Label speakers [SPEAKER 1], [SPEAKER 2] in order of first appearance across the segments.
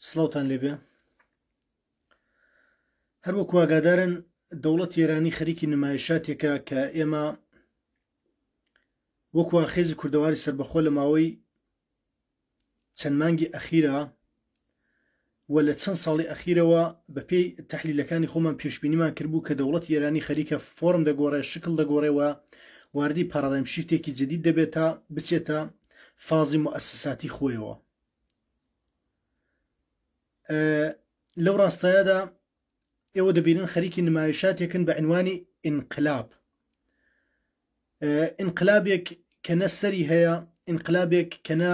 [SPEAKER 1] سڵاوتان لێبێ هەروەکو ئاگادارن دەوڵەت ئێرانی خەریکی نمایشاتێکە کە ئێمە وەکو ئاخێزی کوردەواری سەربەخۆ لە ماوەی چەند مانگی ئەخیرە و لە چەند ساڵی ئەخیرەوە بە پێی تەحلیلەکانی خۆمان پێشبینیمان کردبوو کە دەوڵەت ئێرانی خەریکە فۆرم دەگۆڕێ شکل دەگۆڕێەوە واردی پارادایم شیفتێکی جدید دەبێت تا بچێتە فازی مؤسساتی خۆیەوە. لەو ڕاستایەدا ئێوە دەبینن خەریکی نمایشاتێکن بە عنوانی ئینقلاب. ئینقلابێک کە نە سەری هەیە، ئینقلابێک کە نە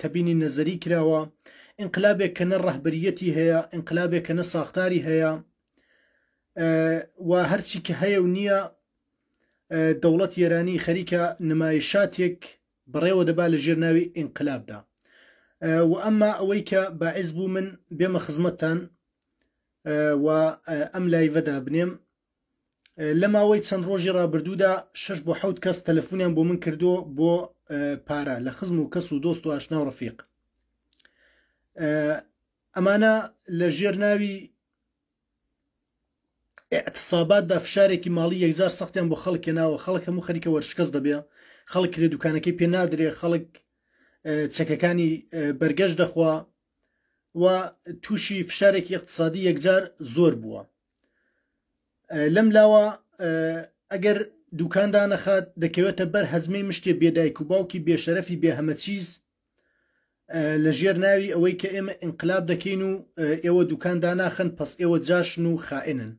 [SPEAKER 1] تەبینی نەزەری کراوە، ئینقلابێک کە نە ڕەهبەریەتی هەیە، ئینقلابێک کە نە ساختاری هەیە و هەرچی کە هەیە و نییە. دەوڵەت ئێرانی خەریکە نمایشاتێک بڕێوە دەبا لە ژێر ناوی ئینقلابدا و ئەمما ئەوەی کە باعث بوو من بێمە خزمەتتان و ئەم لایڤەدا بنێم. لە ماوەی چەند ڕۆژی ڕابردوودا 6 بۆ 7 کەس تەلەفۆنیان بۆ من کردو بۆ پارە لە خزم و کەس و دۆست و ئاشنا و ڕەفیق. ئەمانە لە ژێر ناوی اعتصاباتدا فشارێکی ماڵی یەکجار سەختیان بۆ خەڵک هێناوە. خەڵک هەموو خەریکە وەرشکەست دەبێ، خەڵک کرێ دوکانەکەی پێ نادرێ، خەڵک چەکەکانی بەرگەشت دەخوا و تووشی فشارێکی اقتصادی یەکجار زۆر بووە. لەم لاوە ئەگەر دوکاندا نەخات دەکەوێتە بەر هەزمەی مشتێ بێدایک و باوکی بێشەرەفی بێ هەمە چیز لە ژێر ناوی ئەوەی کە ئێمە ئینقلاب دەکەین و ئێوە دوکاندا ناخن پس ئێوە جاشن و خائنن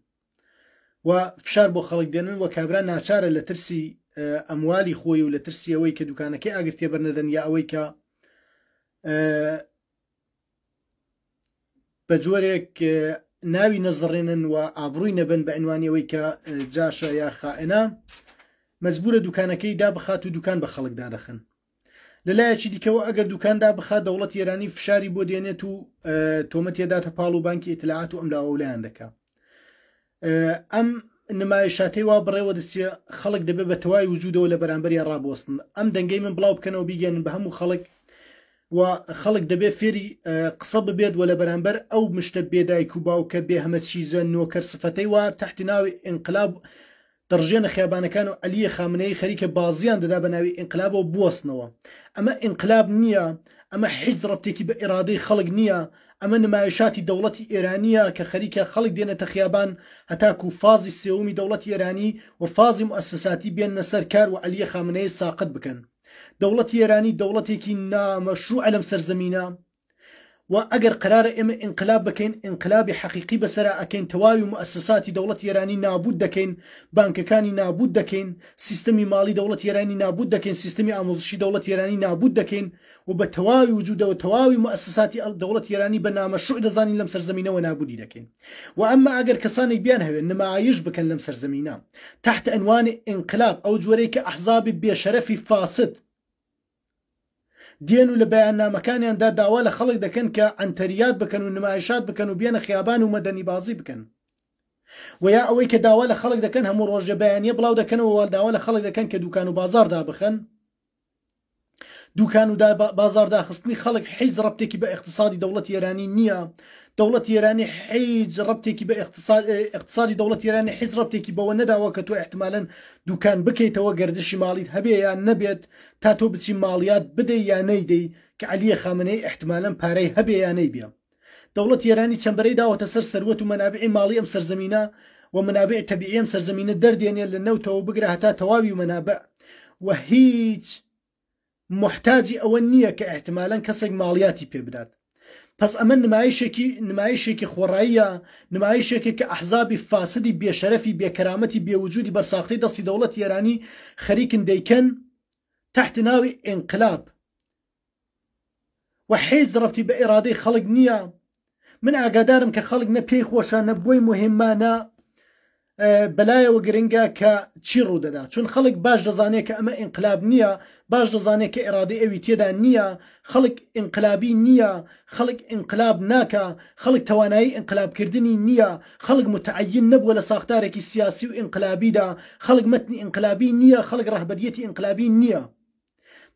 [SPEAKER 1] و فشار بۆ خەڵک دێنن و کابرا ناچارە لە ترسی ئەموالی خۆی و لە ترسی ئەوەی کە دوکانەکەی ئاگرتێ بەرنەدەن یا ئەوەی کە بە جۆرێک ناوی نەزڕێنن و ئابڕووی نەبن بە عنوانیەوەی کە جاشە یا خائنە، مەجبورە دوکانەکەی دابخات و دوکان بە خەڵک دادەخن. لەلایەکی دیکەوە ئەگەر دوکاندا بخات دەوڵەت ئێرانی فشاری بۆ دێنێت و تۆمەت تێداتە پاڵ و بانکی ئیتلاعات و ئەم لاوەلایان دەکا. ئەم نمایشاتەی وا بڕێوە دەستێ خەڵک دەبێت بە تەواوی وجودەوە لە بەرامبەریان ڕابوەستن. ئەم دەنگەی من بڵاو بکەنەوە بیگەنن بە هەموو خەڵک و خەڵک دەبێت فێری قسە ببێت و لە بەرامبەر ئەو مشتە بێدایک و باوکە بێ هەمە چیزە نۆکەر سفەتەی وا تحتی ناوی ئینقلاب دەڕژێنە خیابانەکان و عەلیە خامنەی خەریکە بازیان دەدا بە ناوی ئینقلابەوە بوەستنەوە. ئەمە ئینقلاب نییە، ئەمە حیز ڕەبتێکی بە ئێرادەی خەڵک نییە، ئەمە نمایشاتی دەوڵەتی ئێرانیە کە خەریکە خەڵک دێنێتە خیابان هەتاکو فازی سێومی دەوڵەتی ئێرانی و فازی مؤسساتی بێنە سەر کار و عەلیە خامنەی ساقط بکەن. دەوڵەتی ئێرانی دەوڵەتێکی نامەشروعە لەم سەرزەمینە و ئەگەر قرارە ئێمە ئینقلاب بکەین، ئینقلابی حەقیقی بەسەرا ئەکەین، تەواوی مؤسساتی دەوڵەتی ئێرانی نابود دەکەین، بانکەکانی نابود دەکەین، سیستەمی ماڵی دەوڵەتی ئێرانی نابود دەکەین، سیستەمی ئامۆزشی دەوڵەتی ئێرانی نابود دەکەین و بە تەواوی وجودەوە تەواوی مؤسساتی دەوڵەتی ئێرانی بە نامەشروع دەزانین لەم سەرزەمینەوە نابودی دەکەین. و ئەمما ئەگەر کەسانێک بیان هەوێن نمایش بکەن لەم سەرزەمینە تحت عنوانی ئینقلاب، ئەو جۆرەی کە ئەحزابی بێشەرەفی فاسد دێن و لە بەیاننامەکانیاندا داوا لە خەڵک دەکەن کە ئەنتەریات بکەن و نمایشات بکەن و بێنە خیابان و مەدەنی بازی بکەن، و یا ئەوەی کە داوا لە خەڵک دەکەن هەموو ڕۆژە بەیانیە بڵاو دەکەنەوە داوا لە خەڵک دەکەن کە دوکان و بازاردا بخەن. دوکان و بازارداخستنی خەڵک حیز ڕەبتێکی بە اقتصادی دەوڵەتی ئێرانی نییە. دەوڵەتی ئێرانی حیز ڕەبتێکی بە اقتصادی دەوڵەتی ئێرانی حیز ڕەبتێکی بەوە نەداوە کە تۆ احتمالاً دوکان بکەیتەوە گەردشی ماڵیت هەبێ یان نەبێت تا تۆ بچی ماڵیات بدەی یا نەیدەی کە عەلیە خامنەی احتمالاً پارەی هەبێ یا نەیبێ. دەوڵەتی ئێرانی چەمبەرەی داوەتە سەر سەروەت و مەنابعی ماڵی ئەم سەرزەمینە و مەنابع تەبیعی ئەم سەرزەمینە دەردێنێ لە نەوتەوە بگرە هەتا تەواوی مەنابع و هیچ محتاجی ئەوە نییە کە احتمالاً کەسێک ماڵیاتی پێ بدات. پس ئەمە نمایشێکی خۆڕاییە، نمایشێکی کە ئەحزابی فاسدی بێشەرەفی بێکەرامەتی بێوجودی بەرساختەی دەستی دەوڵەتی ئێرانی خەریکن دەیکەن تحت ناوی ئینقلاب و حیز ڕەبتی بە ئێرادەی خەڵک نییە. من ئاگادارم کە خەڵک نە پێی خۆشە نە بۆی مهمانە بەلایەوە گرنگە کە چی ڕوودەدا، چون خەڵک باش دەزانێت کە ئەمە ئینقلاب نییە، باش دەزانێت کە ئێرادەی ئەوی تێدا نییە، خەڵک ئینقلابی نییە، خەڵک ئینقلاب ناکە، خەڵک توانایی ئینقلابکردنی نییە، خەڵک متعین نەبووە لە ساختارێکی سیاسی و ئینقلابیدا، خەڵک مەتنی ئینقلابی نییە، خەڵک ڕەهبەریەتی ئینقلابی نییە.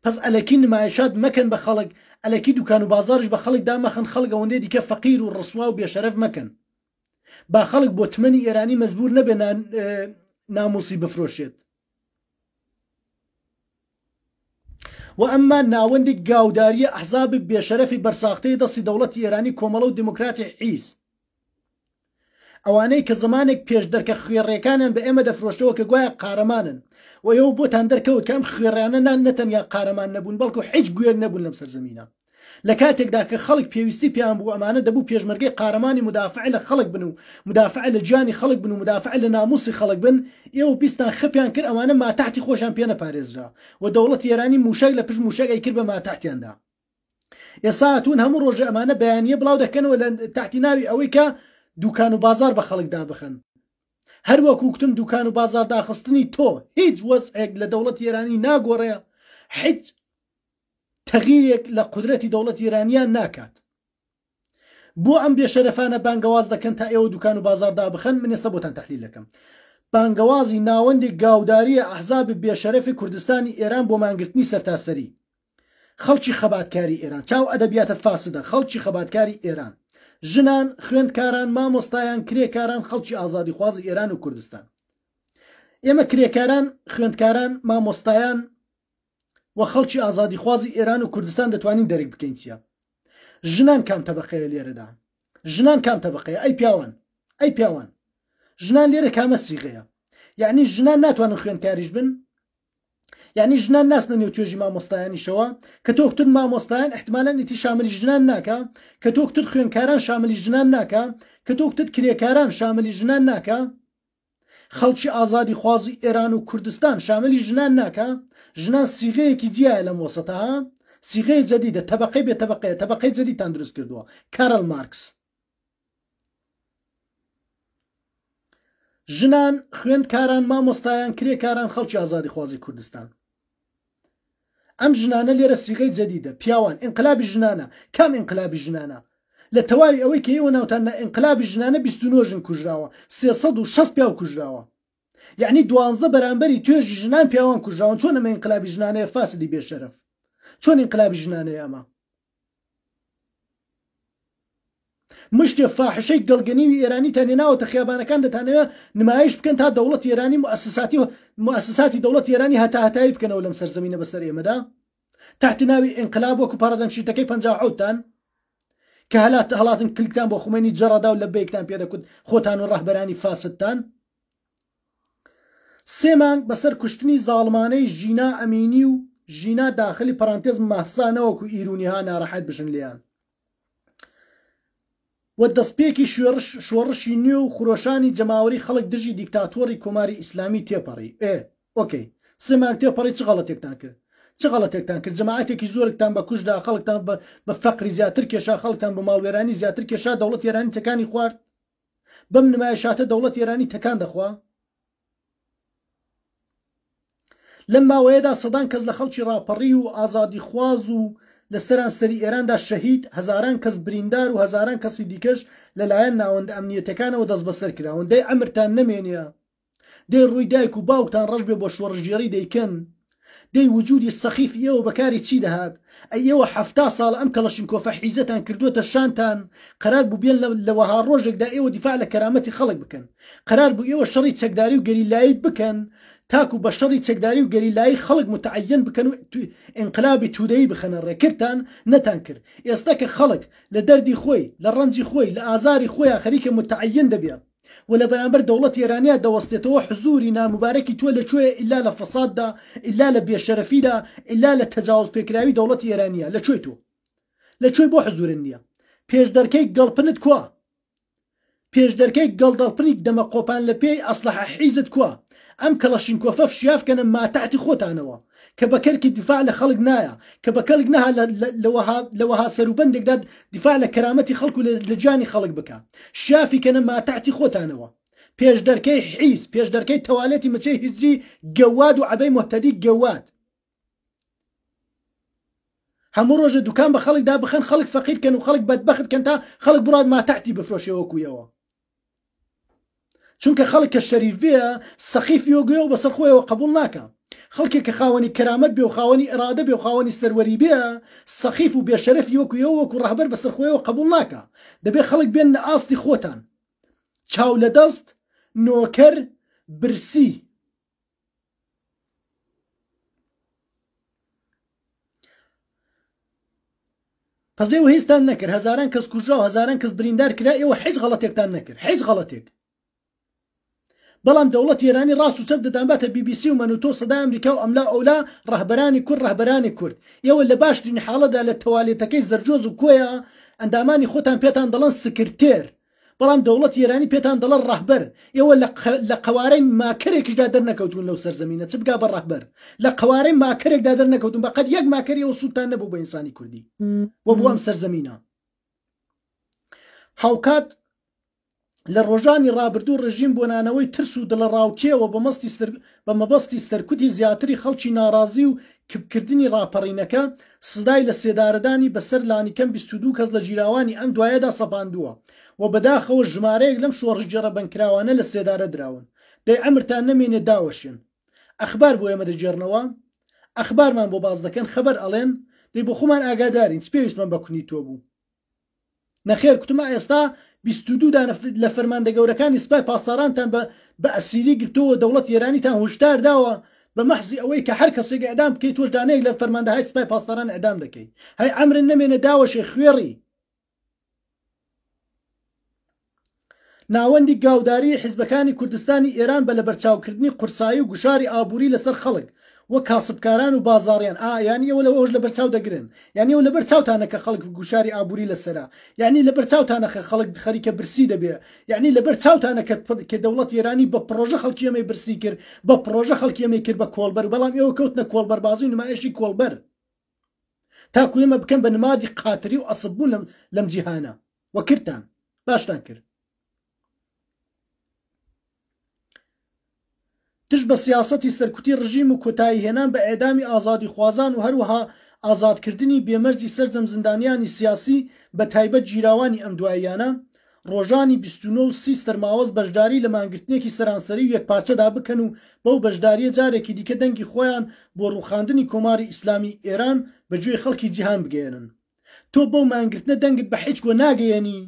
[SPEAKER 1] پس ئەلەکی نمایشات مەکەن بە خەڵک، ئەلەکی دوکان و بازارش بە خەڵک دامەخن، خەڵک ئەوەندەی دیکە فەقیر و ڕسوا و بێشەرەف مەکەن، با خەڵک بۆ تمەنی ئێرانی مەزبور نەبێ ناموسی بفرۆشێت. و ئەمما ناوەندی گاوداریە ئەحزابی بێشەرەفی بەرساختەی دەستی دەوڵەتی ئێرانی کۆمەڵە و دموکراتی حیز، ئەوانەی کە زمانێک پێش دەرکە خوێڕێکانیان بە ئێمە دەفرۆشتەوە کە گوایە قارەمانن، و ئێوە بۆتان دەرکەوت کە ئەم خوێڕیانە نەتەنیا قارەمان نەبوون بەڵکو هیچ گوێر نەبوون لەم سەرزەمینە. لە کاتێکدا کە خەڵک پێویستی پێیان بوو ئەمانە دەبوو پێشمەرگەی قارەمانی مدافع لە خەڵک بن و مدافع لە گیانی خەڵک بن و مدافع لە ناموسی خەڵک بن، ئێوە بیستان خەپیان کرد ئەوانە ماتەحتی خۆشیان پێ نەپارێزرا و دەوڵەتی ئێرانی موشک لە پشت موشک کرد بە ماتەحتیاندا. ئێستا هاتوون هەموو ڕۆژە ئەمانە بەیانیە بڵاو دەکەنەوە لە تحتی ناوی ئەوەی کە دوکان و بازار بە خەڵک دابخەن. هەر وەکو گوتم دوکان و بازار داخستنی تۆ هیچ وەزعێک لە دەوڵەتی ئێرانی ناگۆڕێ، هیچ تەغییرێک لە قودرەتی دەوڵەتی ئێرانیان ناکات. بۆ ئەم بێشەرەفانە بانگەواز دەکەن تا ئێوە دوکان و بازار دابخەن. من ئێستا بۆتان تەحلیل دەکەم. بانگەوازی ناوەندی گاوداریە ئەحزابی بێشەرەفی کوردستانی ئێران بۆ مانگرتنی سەرتاسەری خەڵکی خەباتکاری ئێران، چاو ئەدەبیاتە فاسدە، خەڵکی خەباتکاری ئێران، ژنان، خوێندکاران، مامۆستایان، کرێکاران، خەڵکی ئازادیخوازی ئێران و کوردستان. ئێمە کرێکاران، خوێندکاران، مامۆستایان و خەڵکی ئازادیخوازی ئێران و کوردستان دەتوانین دەرێک بکەین چییە؟ ژنان کام تەبەقەیە لێرەدا؟ ژنان کام تەبەقەیە؟ ئەی پیاوان، ئەی پیاوان، ژنان لێرە کامە سیغەیە؟ یعنی ژنان ناتوانن خوێندکاریش بن؟ یعنی ژنان ناسنە نێو توێژی مامۆستایانیشەوە کە تۆ کتت مامۆستایان احتمالان ئیتی شاملی ژنان ناکە، کە تۆ کتت خوێندکاران شاملی ژنان ناکە، کە تۆ کتت کرێکاران شاملی ژنان ناکە، خەڵکی ئازادی خوازی ئێران و کوردستان شاملی ژنان ناکە. ژنان سیغەیەکی جیایە لە مۆسەتەها، سیغەیە جەدیدە، تەبەقەی بێ تەبەقەیە، تەبەقەی جەدیدتان دروست کردووە، کارل مارکس. ژنان، خوێندکاران، مامۆستایان، کرێکاران، خەڵکی ئازادی خوازی کوردستان. ئەم ژنانە لێرە سیغەی جەدیدە. پیاوان، ئینقلابی ژنانە. کام ئینقلابی ژنانە؟ لە تەواوی ئەوەی کە ئێوە ناوتان ئینقلابی ژنانە 29 ژن کوژراوە، 360 پیاو کوژراوە. یعنی 12 بەرامبەری توێژی ژنان پیاوان کوژراون. چۆن ئەمە ئینقلابی ژنانەیە فاسدی بێشەرەف؟ چۆن ئینقلابی ژنانەیە ئەمە؟ مشتێ فاحشەی گەڵگەنیوی ئێرانی تانێناوەتە خیابانەکان دەتانەوە نمایش بکەن تا دەوڵەتی ئێرانی مؤسساتی دەوڵەتی ئێرانی هەتاهەتایی بکەنەوە لەم سەرزەمینە بەسەر ئێمەدا تحت ناوی ئینقلاب وەکو پەڕەدەمشیتەکەی 57تان کە هەڵاتن کلیکتان بۆ خومێنی جەڕەدا و لە بەیەکتان پێدەکوت خۆتان و ڕەهبەرانی فاسدتان. 3 مانگ بەسەر کوشتنی زاڵمانەی ژینا ئەمینی و ژینا داخلی پەرانتێز مەحسانەوەکو ئیرونیها ناڕەحەت بشن لێیان و دەستپێکی شۆڕشی نوێ و خۆشانی جەماوەری خەڵک دژی دیکتاتۆری کۆماری ئیسلامی تێپەڕی. ئۆکەی 3 مانگ تێپەڕی چ غەڵەتێکتان کرد؟ چ غەڵەتێکتان کرد؟ جەماعەتێکی زۆرتان بە کوشدا، خەڵکتان بە فەقری زیاتر کێشا، خەڵکتان بە ماڵوێرانی زیاتر کێشا، دەوڵەت ئێرانی تەکانی خوارد. بەم نمایشاتە دەوڵەت ئێرانی تەکان دەخوا. لەم ماوەیەدا سەدان کەس لە خەڵکی ڕاپەڕی و ئازادی خواز و لە سەرانسەری ئێراندا شەهید، هەزاران کەس بریندار و هەزاران کەسی دیکەش لەلایەن ناوەندە ئەمنیەتەکانەوە دەست بەسەر کراون. دەی ئەمرتان نەمێنێ، دەی ڕووی دایک و باوکتان ڕەش بێ بۆ شۆڕژگێڕی دەیکەن، دەی وجودی سەخیفی ئێوە بەکاری چی دەهات؟ ئەی ئێوە 70 ساڵ ئەم کەڵەشینکۆفە حیزەتان کردووەتە شانتان، قەرار بوو بێن لەوەها ڕۆژێکدا ئێوە دیفاع لە کەرامەتی خەڵک بکەن، قەرار بوو ئێوە شەڕی چەکداری و گەریلایی بکەن تاکو بە شەڕی چەکداری و گەریلایی خەڵک متعەین بکەن و ئینقلابی توودەیی بخەنە ڕێکردتان نەتان کرد. ئێستا کە خەڵک لە دەردی خۆی، لە ڕەنجی خۆی، لە ئازاری خۆیان خەریکە متعەین دەبێت و لە بەرامبەر دەوڵەت ئێرانیا دەوەستێتەوە حزوری نامبارەکی تۆ لەکوێ ئیلا لە فەساددا، ئیلا لە بێشەرەفیدا، ئیلا لە تەجاوز پێکراوی دەوڵەتی ئێرانیا لەکوێ تۆ لەکوێ بۆ حزورن نییە؟ پێشدەرکەی گەڵپنت کووە؟ پێشدەرکەی گەڵدەڵپنی دەمە قۆپان لە پێی ئەسلحە حیزت کووە؟ ئەم کەڵەشینکۆفە فشیافکەنە ماتەحتی خۆتانەوە کە بەکەرکی دیفاع لە خەڵک نایە، کە بەکەڵک نەها لەوەها سەروبەندێکدا دیفاع لە کەرامەتی خەڵک و لە جانی خەڵک بکە. شیافی کەنە ماتەحتی خۆتانەوە. پێشدەرکەی حیز، پێشدەرکەی تەوالێتی مەچەی هیزری گەواد و عەبەی مۆحتەدی گەواد. هەموو ڕۆژە دوکان بە خەڵکدا بخەن، خەڵک فەقیرکەن و خەڵک بەدبەختکەن تا خەڵک بڕات ماتەحتی بفرۆشێ وەکویەوە. چونکە خەڵک کە شەریف بێ سەخیف یۆگوێ و بەسەر خۆیەوە قبول ناکە خەڵکێک کە خاوەنی کەرامەت بێ و خاوەنی ئێرادە بێ و خاوەنی سەروەری بێ سەخیف و بێشەرەفی وەکویەوە وەکو ڕەهبەر بەسەر خۆیەوە قبول ناکە دەبێ خەڵک بێن لە ئاستی خۆتان چاو لە دەست نۆکەر برسی پەزێەوە هیچتان نەکرد هەزاران کەس کوژرا و هەزاران کەس بریندار کرا ئێوە هیچ غەڵەتێکتان نەکرد هیچ غەڵەتێک بەڵام دەوڵەت ئێرانی ڕاست و چەپ دەدانباتە BBC و مەنوتۆ سەدای ئەمریکا و ئەملا ئەولا ڕەهبەرانی کورد ڕەهبەرانی کورد ئێوە لە باشترین حاڵەدا لە تەوالێتەکەی زەرجۆز و کۆیە ئەندامانی خۆتان پێتان دەڵێن سکرتێر بەڵام دەوڵەت ئێرانی پێتان دەڵێن ڕەهبەر ئێوە لە قوارەی ماکرێکیشدا دەرنەکەوتون لەو سەرزەمینە چ بگا بە ڕەهبەر لە قوارەی ماکرێکدا دەرنەکەوتون بەقەت یەک ماکەری ئەوە سوودتان نەبوو بە ئینسانی کوردی وە بۆ ئەم سەرزەمینە هاوکات لە ڕۆژانی ڕابردوو ڕژیم بۆ نانەوەی ترس و دڵە ڕاوکێەوە بە مەبەستی سەرکوتی زیاتری خەڵکی ناڕازی و کبکردنی ڕاپەڕینەکە سزای لە سێدارەدانی بەسەر لانیکەم 22 کەس لە جیراوانی ئەم دوایەدا سەپاندووە و بەداخەوە ژمارەیەک لەم شۆڕژ جێڕەبەنکراوانە لە سێدارە دراون دەی ئەمرتان نەمێنێ داوەشێن ئەخبار بۆ ئێمە دەجێڕنەوە ئەخبارمان بۆ باز دەکەن خەبەر ئەڵێن دەی بۆ خۆمان ئاگادارین پێویستمان بە کونی تۆ بوو نەخێر کوتمە ئێستا 22 لە فەرماندە گەورەکانی سپای پاسارانتان بە ئەسیری گرتووە دەوڵەت ئێرانیتان هۆشدار داوە بە مەحزی ئەوەی کە هەر کەسێک ئەدام بکەیت تۆش دانەیەک لە فەرماندەهای سپای پاسداران ئەدام دەکەیت هەی ئەمرن نەمێنە داوەشێ خوێڕی ناوەندی گاوداری حیزبەکانی کوردستانی ئێران بە لە بەرچاوکردنی قورسایی و گوشاری ئابووری لەسەر خەڵک وە کاسبکاران و بازاڕیان یانی ئەوە لەوەش لە بەرچاو دەگرن یانی ئەو لە بەرچاوتانەکە خەڵک گوشاری ئابووری لەسەرا یعنی لە بەرچاوتانەکە خەڵک خەریکە برسی دەبێ یعنی لە بەرچاوتانەکە کە دەوڵەت ئێرانی بە پرۆژە خەڵکی ئەمەی برسی کرد بە پرۆژە خەڵکی ئەمەی کرد بە کۆڵبەر بەڵام ئێوە کەوتنە کۆڵبەربازی نمایشی کۆڵبەر تاکو ئێمە بکەن بە نمادی قاتری و ئەسببوون لەم جیهانە وەکردتان باشتان کرد تش بە سیاسەتی سەرکوتی ڕژیم و کۆتایی هێنان بە ئێدامی ئازادی خوازان و هەروەها ئازادکردنی بێمەرزی سەرجەم زندانیانی سیاسی بە تایبەت جیراوانی ئەم دواییانە ڕۆژانی 29 و 30 سەرماوەز بەشداری لە مانگرتنێکی سەرانسەری و یەکپارچەدا بکەن و بەو بەشداریە جارێکی دیکە دەنگی خۆیان بۆ ڕووخاندنی کۆماری ئیسلامی ئێران بەگوێی خەڵکی جیهان بگەێنن تۆ بەو مانگرتنە دەنگت بە هیچ گۆ ناگەیەنی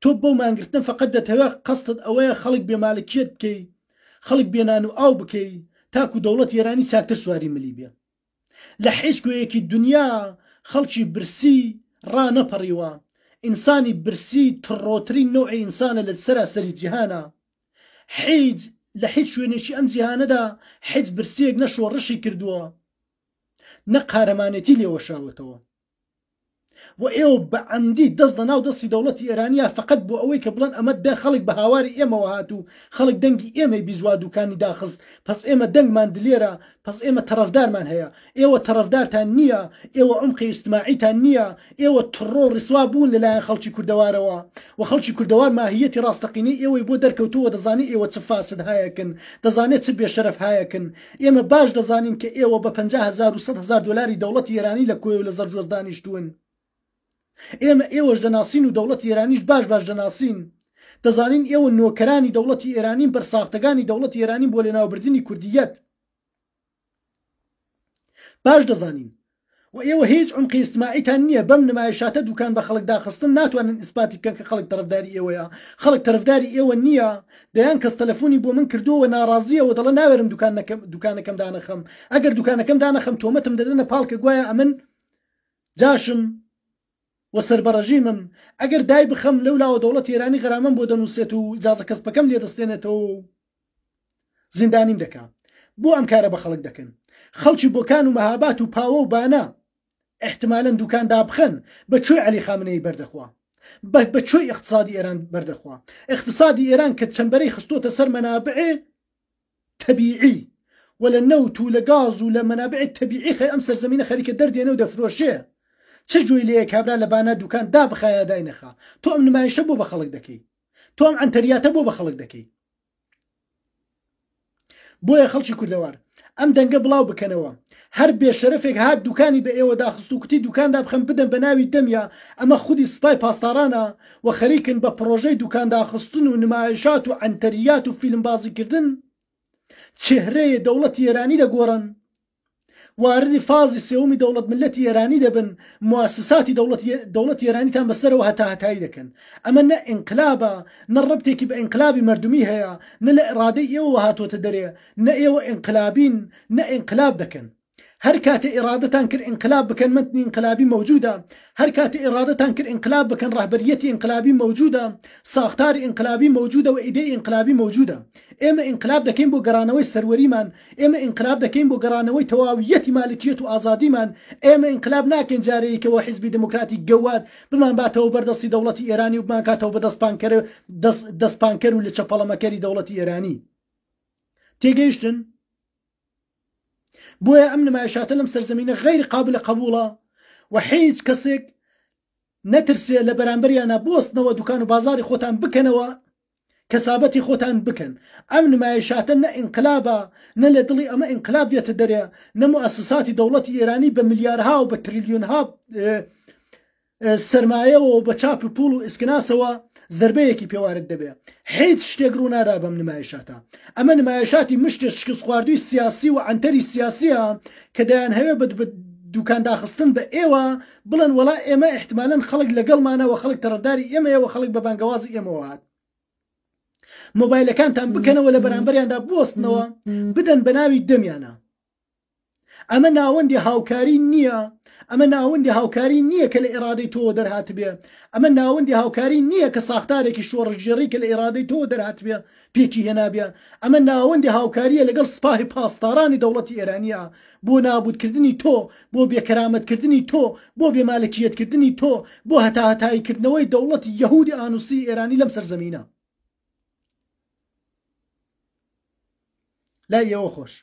[SPEAKER 1] تۆ بەو مانگرتنە فقط دەتەوێت قەستت ئەوەیە خەڵک بێمالکیت بکەی خەڵک بێنان و ئاو بکەی تاکو دەوڵەت ئێرانی چاکتر سواری ملی بێ لە هیچ گوێیەکی دنیا خەڵکی برسی ڕانەپەڕیوە ئینسانی برسی تڕۆترین نوعی ئینسانە لە سەراسەری جیهانە لە هیچ شوێنێکی ئەم جیهانەدا هیچ برسیەک نە شۆڕشی کردووە نە قارەمانێتی لێوەشاوەتەوە و ئێوە بە عەمدی دەست لە ناو دەستی دەوڵەتی ئێرانیە فقط بۆ ئەوەی کە بڵێن ئەمە خەڵک بە هاواری ئێمەوە هاتوو خەڵک دەنگی ئێمەی بیزوا دوکانی داخست پس ئێمە دەنگمان دلێرە پس ئێمە تەرەفدارمان هەیە ئێوە تەرەفدارتان نییە ئێوە عمقی ئیجتماعیتان نییە ئێوە تڕۆ ڕیسوا بوون لەلایەن خەڵکی کوردەوارەوە و خەڵکی کوردەوار ماهیەتی ڕاستەقینەی ئێوەی بۆ دەرکەوتووە دەزانی ئێوە چ فاسد هایەکن دەزانێت چ بێشەرەف هایەکن ئێمە باش دەزانین کە ئێوە بە 50,000 و 100,000 دلاری دەوڵەتی ئێرانی لە کۆی و لە زەرجۆز دانیشتوون ئێوەش دەناسین و دەوڵەتی ئێرانیش باش دەناسین دەزانین ئێوە نۆکەرانی دەوڵەتی ئێرانین بەرساختەکانی دەوڵەتی ئێرانین بۆ لێناوبردنی کوردیەت باش دەزانین و ئێوە هیچ عمقی ئیجتماعیتان نییە بەم نمایشاتە دوکان بە خەڵک داخستن ناتوانن ئیسپاتی بکەن کە خەڵک تەرەفداری ئێوەیە خەڵک تەرەفداری ئێوە نییە دەیان کەس تەلەفۆنی بۆ من کردووە ناڕازیەوە دەڵێ ناوێرم دوکانەکەم دانەخەم ئەگەر دوکانەکەم دانەخەم تۆمەتم دەدەنە پاڵکە گوایە ئەمن جاشم و سەربەڕەژیمم ئەگەر دای بخەم لەولاوە دەوڵەت ئێرانی غەرامەم بۆ دەنووسێت و ئیجازە کەسبەکەم لێ دەستێنێتەوە و زیندانیم دەکا بۆ ئەم کارە بە خەڵک دەکەن خەڵکی بۆکان و مەهابات و پاوە و بانە احتمالاً دوکاندا بخەن بەکوێ عەلی خامنەی بەردەخوا بەکوێ اقتصادی ئێران بەردەخوا اقتصادی ئێران کە چەمبەرەی خستۆتە سەر مەنابعێ تەبیعی و لە نەوت و لە گاز و لە مەنابعێ تەبیعی خەر ئەم سەرزەمینە خەریکە دەردێنە و دەفرۆشێ چه جوی لێ کابرا لە بانە دوکان دا بخایە دای نەخا تۆ ئەم نمایشە بۆ بە خەڵک دەکەی تۆ ئەم ئەنتەریاتە بۆ بە خەڵک دەکەی بۆیە خەڵکی کوردەوار ئەم دەنگە بڵاو بکەنەوە هەر بێشەرەفێک هات دوکانی بە ئێوە داخست و کوتی دوکاندا بخەم بدەن بە ناوی دەمیا ئەمە خودی سپای پاسدارانە و خەریکن بە پرۆژەی دوکان داخستن و نمایشات و ئەنتەریات و فیلم بازیکردن چهرەیە دەوڵەتی ئێرانی دەگۆڕن واردی فازی سێومی دەوڵەت ملەتی ئێرانی دەبن موسساتی دەوڵەتی ئێرانیتان بەسەرەوە هەتاهەتایی دەکەن ئەمە نە ئینقلابە نە ڕەبتێکی بە ئینقلابی مردمی هەیە نە لە ئێرادەی ئێوە هاتوۆتە دەرێ نە ئێوە ئینقلابین نە ئینقلاب دەکەن هەر کاتێ ئێرادەتان کرد ئینقلاب بکەن متنی ئینقلابی موجودە هەر کاتێ ئێرادەتان کرد ئینقلاب بکەن ڕاهبەریەتی ئینقلابی موجودە ساختاری ئینقلابی موجودە و ئیدەی ئینقلابی موجودە ئێمە ئینقلاب دەکەین بۆ گەڕانەوەی سەروەریمان ئێمە ئینقلاب دەکەین بۆ گەڕانەوەی تەواویەتی مالکیەت و ئازادیمان ئێمە ئینقلاب ناکەین جارەیەکەوە حیزبی دموکراتی گەواد بمان باتەوە بەردەستی دەوڵەتی ئێرانی و بمان کاتەوە بە دەستپانکەر و لە چەپەڵەمەکەری دەوڵەتی ئێرانی تێگەیشتن بۆیە ئەم نمایشاتە لەم سەرزەمینە غەیری قابلە قبوڵە و هیچ کەسێک نەترسێ لە بەرامبەریانە بوەستنەوە دوکان و بازاری خۆتان بکەنەوە کەسابەتی خۆتان بکەن ئەم نمایشاتە نە ئینقلابە نە لە دڵی ئەمە ئینقلاب دێتە دەرێ نە موسساتی دەوڵەتی ئێرانی بە ملیارها و بە تریلیۆنها سەرمایەوە و بە چاپ پوڵ و ئسکناسەوە زەربەیەکی پێوارد دەبێ هیچ شتێک ڕوو نادا بەم نمایشاتە ئەمە نمایشاتی مشتێ شکست خواردووی سیاسی و ئەنتەری سیاسیە کە دەیان هەوێ بە دوکان داخستن بە ئێوە بڵێن وەڵا ئێمە احتمالاً خەڵک لەگەڵمانەوە خەڵک تەڕەداری ئێمەیەوە خەڵک بە بانگەوازی ئێمەوە هات مۆبایلەکانتان بکەنەوە لە بەرامبەریاندا بوەستنەوە بدەن بە ناوی دەمیانە ئەمە ناوەندی هاوکاری نییە ئەمە ناوەندی هاوکاری نییە کە لە ئێرادەی تۆ دەرهات بێ ئەمە ناوەندی هاوکاری نییە کە ساختارێکی شۆڕژێڕی کە لە ئێرادەی تۆ دەرهات بێ پێکی هێنابێ ئەمە ناوەندی هاوکاریە لەگەڵ سپاهی پاسدارانی دەوڵەتی ئێرانیە بۆ نابودکردنی تۆ بۆ بێکەرامەتکردنی تۆ بۆ بێمالکیەتکردنی تۆ بۆ هەتاهەتاییکردنەوەی دەوڵەتی یەهودی ئانوسی ئێرانی لەم سەرزەمینە لای ئێوە خۆش